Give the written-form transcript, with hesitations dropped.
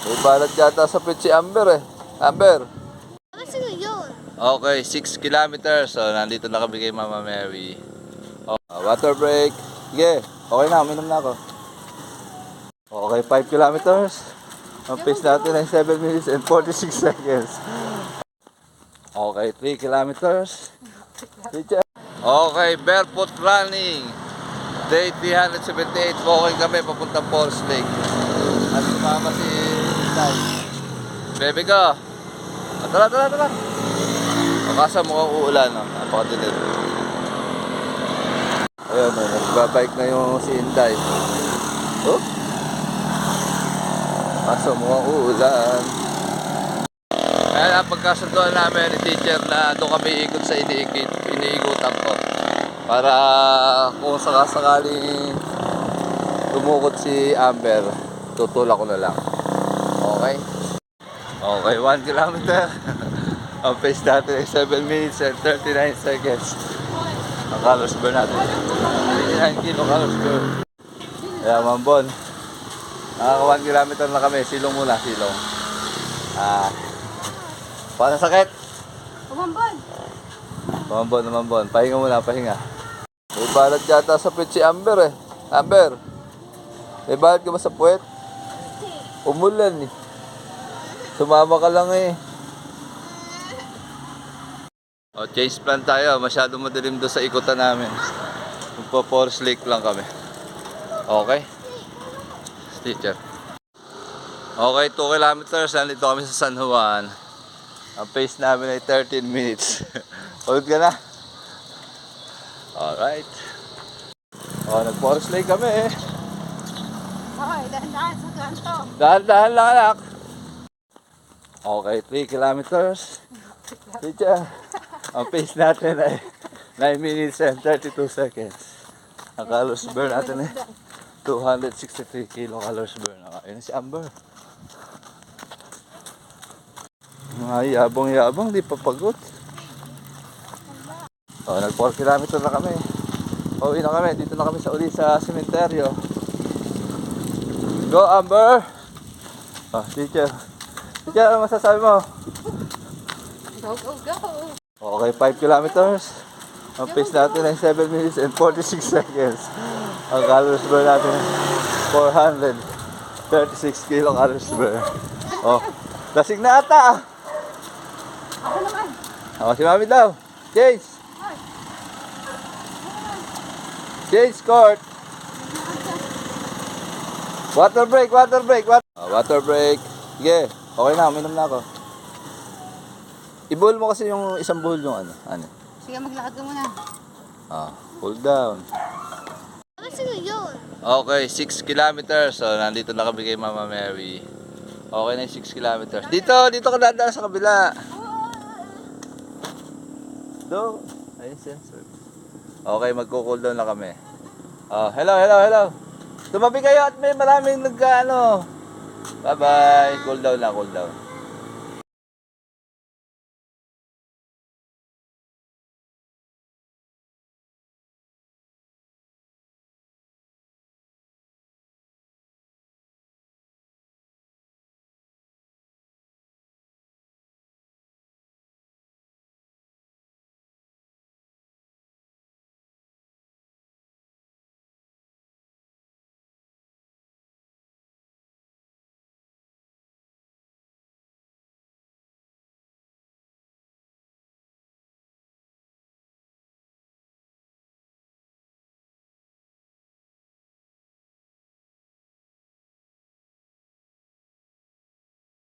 May balat yata sa pit si Amber eh. Amber. Sino yun? Okay, 6 kilometers. So, nandito na kami kay Mama Mary. Oh, water break. Sige, okay na. Uminom na ako. Okay, 5 kilometers. Ang pace natin ay 7 minutes and 46 seconds. Okay, 3 kilometers. Okay, barefoot running. Day 378. Walking kami papuntang Falls Lake. At sumama si Tay. Baby ko. Tara. Makasa mukhang uulan, no? Napakadilim. Ayan, nagbabike na yung si Inday. Oh? Kaso mukhang uulan. Ayan, ang pagkasunduan namin ni teacher na doon kami ikot sa iniikutan ko. Para kung sakasakali tumukot si Amber, tutulak ko na lang. Okay? Okay, 1 kilometer. Ang pace natin ay 7 minutes and 39 seconds. Ang calories burn natin 39 kilocalories burn. Kaya Mambon, nakaka 1 kilometer na kami. Silong muna, silong. Paano sakit? Umambon. Pahinga muna, pahinga. May balat yata sa puwet si Amber eh. Amber, may balat ka ba sa puwet? Umulan eh. Sumama ka lang eh. O, change plan tayo. Masyado madilim doon sa ikutan namin. Magpo-Falls Lake lang kami. Okay? Teacher. Okay, 2 kilometers. Nandito kami sa San Juan. Ang pace namin ay 13 minutes. Hold ka na. Alright. O, nag-Falls Lake kami eh. Okay, dahan-dahan sa kanto. Dahan-dahan lang anak. Okay, 3 kilometers. Teacher. Ang pace natin ay 9 minutes and 32 seconds. Ang calories burn natin ay 263 kilocalories burn. Ayun si Amber. Mga yabang, di pa pagod. O, nag 4 kilometer na kami. Uwi na kami, dito na kami sa sementeryo. Go Amber! O, teacher. Teacher, ano masasabi mo? Go. Okay, 5 kilometers. Ang pace natin ay 7 minutes and 46 seconds. Ang calories burn natin ay 436 kilocalories burn. Oh, lasing na ata. Ako naman. Ako si Mami daw. Change court. Water break. Water break. Sige, okay na, uminom na ako. I-bowl mo kasi yung isang bowl yung ano. Sige, maglakad ka muna. Pull down. Sino yun? Okay, 6 kilometers. So, nandito na kami kay Mama Mary. Okay na yung 6 kilometers. Dito ka dadaan sa kabila. Do. Ayun, sensor. Okay, magko-cool down na kami. Hello. Tumabi kayo at may maraming Bye-bye. Cool down.